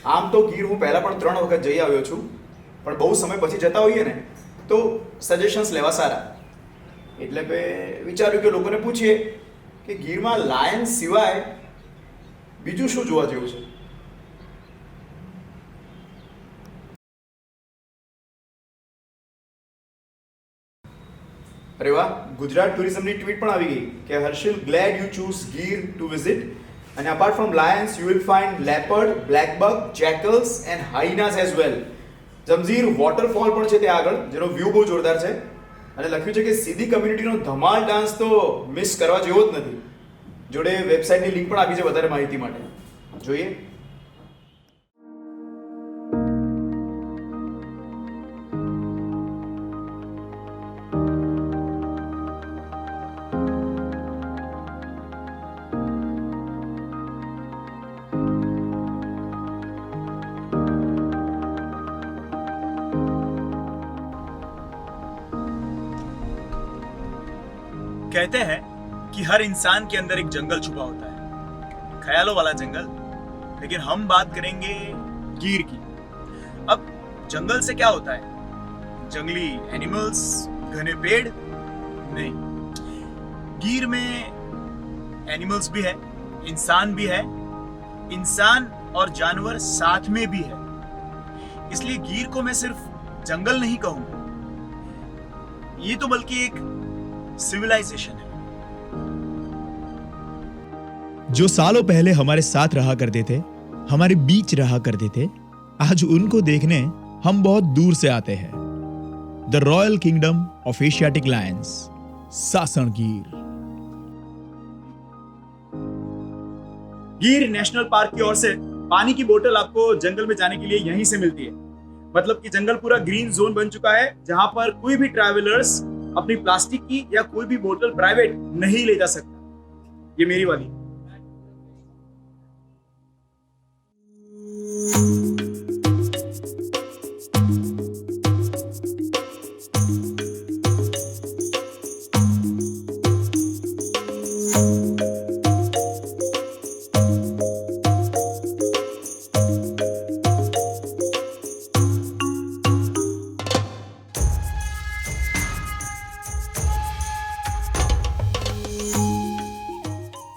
આમ તો ગીર હું પહેલાં પણ 3 વખત જઈ આવ્યો છું, પણ બહુ સમય પછી જતા હોઈએ ને તો સજેશન્સ લેવા સારા. એટલે મેં વિચાર્યું કે લોકોને પૂછીએ કે ગીરમાં લાયન સિવાય બીજું શું જોવા જેવું છે. અરે વાહ, ગુજરાત ટુરિઝમની ટ્વીટ પણ આવી ગઈ કે Harshil, glad you choose Gir to visit, અને apart from lions you will find leopard, black buck, jackals and hyenas as well. Jamjir waterfall પણ છે ત્યાં આગળ, જેનો વ્યૂ બહુ જોરદાર છે. અને લખ્યું છે કે સીધી કમ્યુનિટીનો ધમાલ ડાન્સ તો મિસ કરવા જેવો જ નથી. જોડે વેબસાઇટની લિંક પણ આપી છે વધારે માહિતી માટે. જોઈએ. कहते हैं कि हर इंसान के अंदर एक जंगल छुपा होता है, ख्यालों वाला जंगल. लेकिन हम बात करेंगे गिर की. अब जंगल से क्या होता है? जंगली एनिमल्स, घने पेड़? नहीं, गिर में एनिमल्स भी है, इंसान भी है, इंसान और जानवर साथ में भी है. इसलिए गिर को मैं सिर्फ जंगल नहीं कहूंगा, ये तो बल्कि एक सिविलाइजेशन है. जो सालों पहले हमारे साथ रहा करते थे, हमारे बीच रहा करते थे, आज उनको देखने हम बहुत दूर से आते हैं. The royal kingdom of Asiatic Lions, Sasan Gir. गिर नेशनल पार्क की ओर से पानी की बोतल आपको जंगल में जाने के लिए यहीं से मिलती है. मतलब कि जंगल पूरा ग्रीन जोन बन चुका है, जहां पर कोई भी ट्रैवलर्स अपनी प्लास्टिक की या कोई भी बोतल प्राइवेट नहीं ले जा सकता. ये मेरी वाली.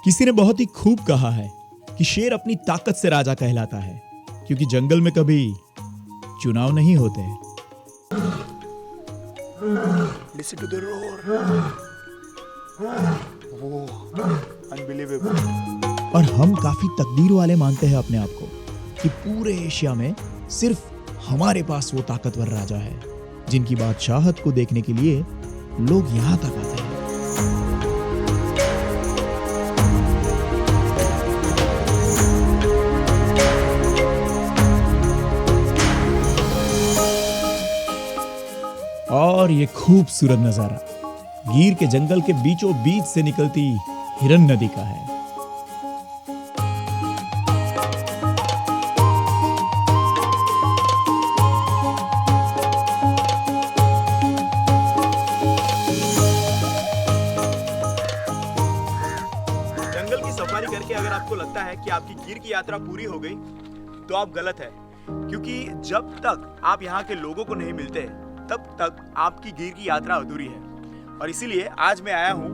किसी ने बहुत ही खूब कहा है कि शेर अपनी ताकत से राजा कहलाता है, क्योंकि जंगल में कभी चुनाव नहीं होते. Listen to the roar. वो unbelievable. और हम काफी तकदीर वाले मानते हैं अपने आप को कि पूरे एशिया में सिर्फ हमारे पास वो ताकतवर राजा है जिनकी बादशाहत को देखने के लिए लोग यहां तक आते हैं. और ये खूबसूरत नजारा गिर के जंगल के बीचों बीच से निकलती हिरन नदी का है. जंगल की सफारी करके अगर आपको लगता है कि आपकी गिर की यात्रा पूरी हो गई, तो आप गलत है. क्योंकि जब तक आप यहाँ के लोगों को नहीं मिलते, तब तक आपकी गिर की यात्रा अधूरी है. और इसीलिए आज मैं आया हूँ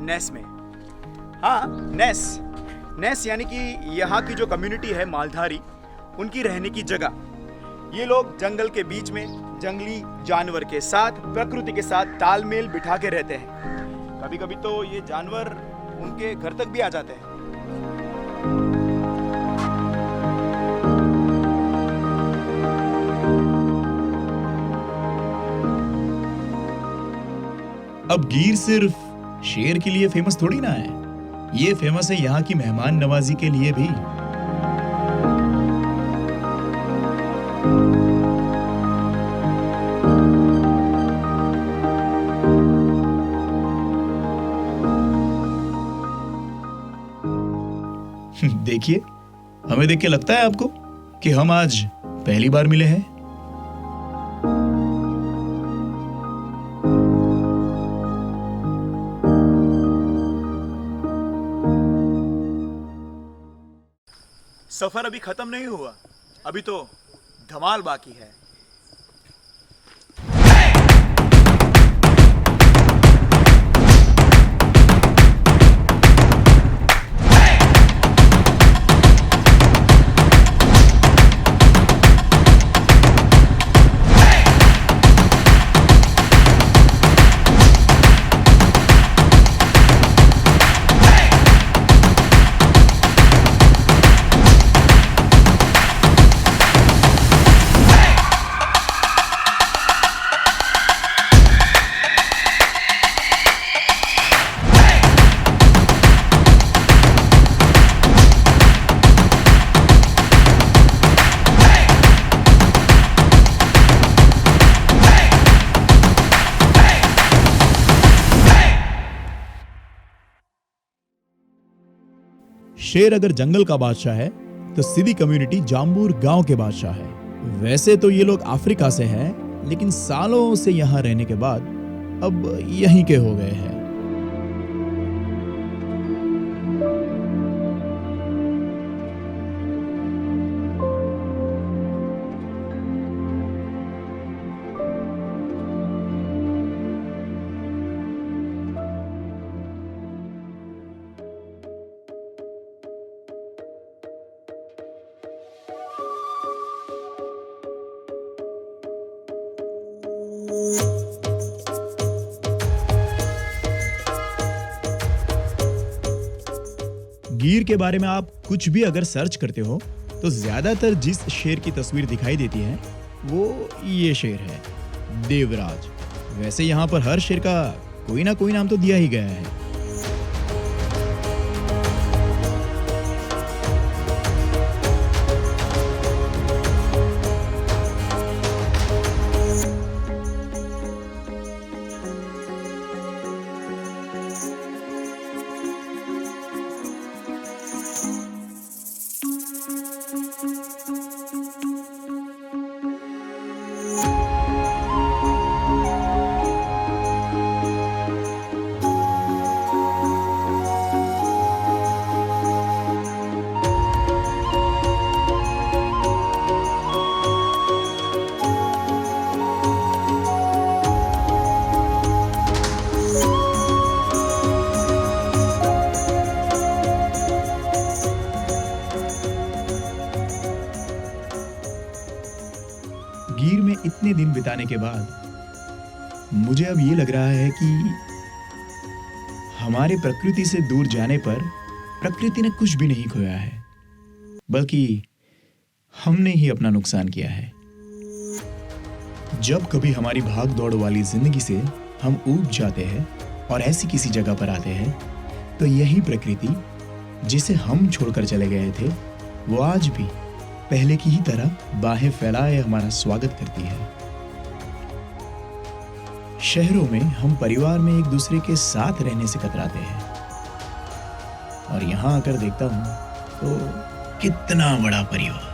नेस में. हाँ, नेस यानी कि यहाँ की जो कम्युनिटी है मालधारी, उनकी रहने की जगह. ये लोग जंगल के बीच में जंगली जानवर के साथ, प्रकृति के साथ तालमेल बिठा के रहते हैं. कभी कभी तो ये जानवर उनके घर तक भी आ जाते हैं. अब गिर सिर्फ शेर के लिए फेमस थोड़ी ना है, ये फेमस है यहाँ की मेहमान नवाजी के लिए भी. देखिए, हमें देख के लगता है आपको कि हम आज पहली बार मिले हैं? सफर अभी खत्म नहीं हुआ. अभी तो धमाल बाकी है। शेर अगर जंगल का बादशाह है तो सिदी कम्युनिटी जाम्बूर गांव के बादशाह है। वैसे तो ये लोग अफ्रीका से हैं, लेकिन सालों से यहां रहने के बाद अब यहीं के हो गए हैं। गिर के बारे में आप कुछ भी अगर सर्च करते हो तो ज्यादातर जिस शेर की तस्वीर दिखाई देती है वो ये शेर है, देवराज। वैसे यहाँ पर हर शेर का कोई ना कोई नाम तो दिया ही गया है। गिर में इतने दिन बिताने के बाद मुझे अब ये लग रहा है कि हमारे प्रकृति से दूर जाने पर प्रकृति ने कुछ भी नहीं खोया है, बल्कि हमने ही अपना नुकसान किया है। जब कभी हमारी भाग दौड़ वाली जिंदगी से हम ऊब जाते हैं और ऐसी किसी जगह पर आते हैं, तो यही प्रकृति जिसे हम छोड़कर चले गए थे वो आज भी पहले की ही तरह बाहें फैलाए हमारा स्वागत करती है। शहरों में हम परिवार में एक दूसरे के साथ रहने से कतराते हैं, और यहां आकर देखता हूं तो कितना बड़ा परिवार,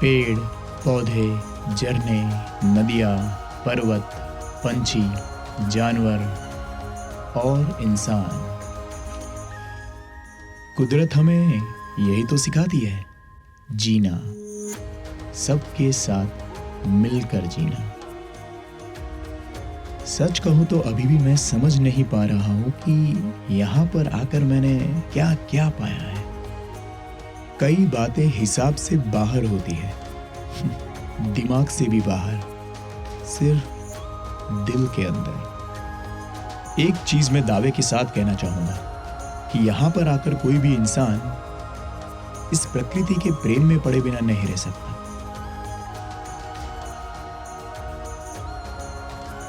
पेड़ पौधे, झरने, नदियां, पर्वत, पंछी, जानवर और इंसान। कुदरत हमें यही तो सिखाती है, जीना, सबके साथ मिलकर जीना। सच कहूं तो अभी भी मैं समझ नहीं पा रहा हूं कि यहां पर आकर मैंने क्या क्या पाया है। कई बातें हिसाब से बाहर होती है, दिमाग से भी बाहर, सिर्फ दिल के अंदर। एक चीज मैं दावे के साथ कहना चाहूंगा कि यहां पर आकर कोई भी इंसान इस प्रकृति के प्रेम में पड़े बिना नहीं रह सकता।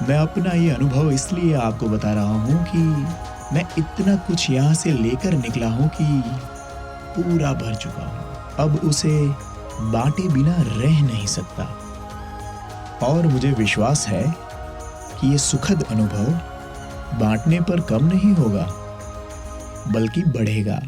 मैं अपना ये अनुभव इसलिए आपको बता रहा हूं कि मैं इतना कुछ यहां से लेकर निकला हूं कि पूरा भर चुका हूं। अब उसे बांटे बिना रह नहीं सकता, और मुझे विश्वास है कि ये सुखद अनुभव बांटने पर कम नहीं होगा, बल्कि बढ़ेगा।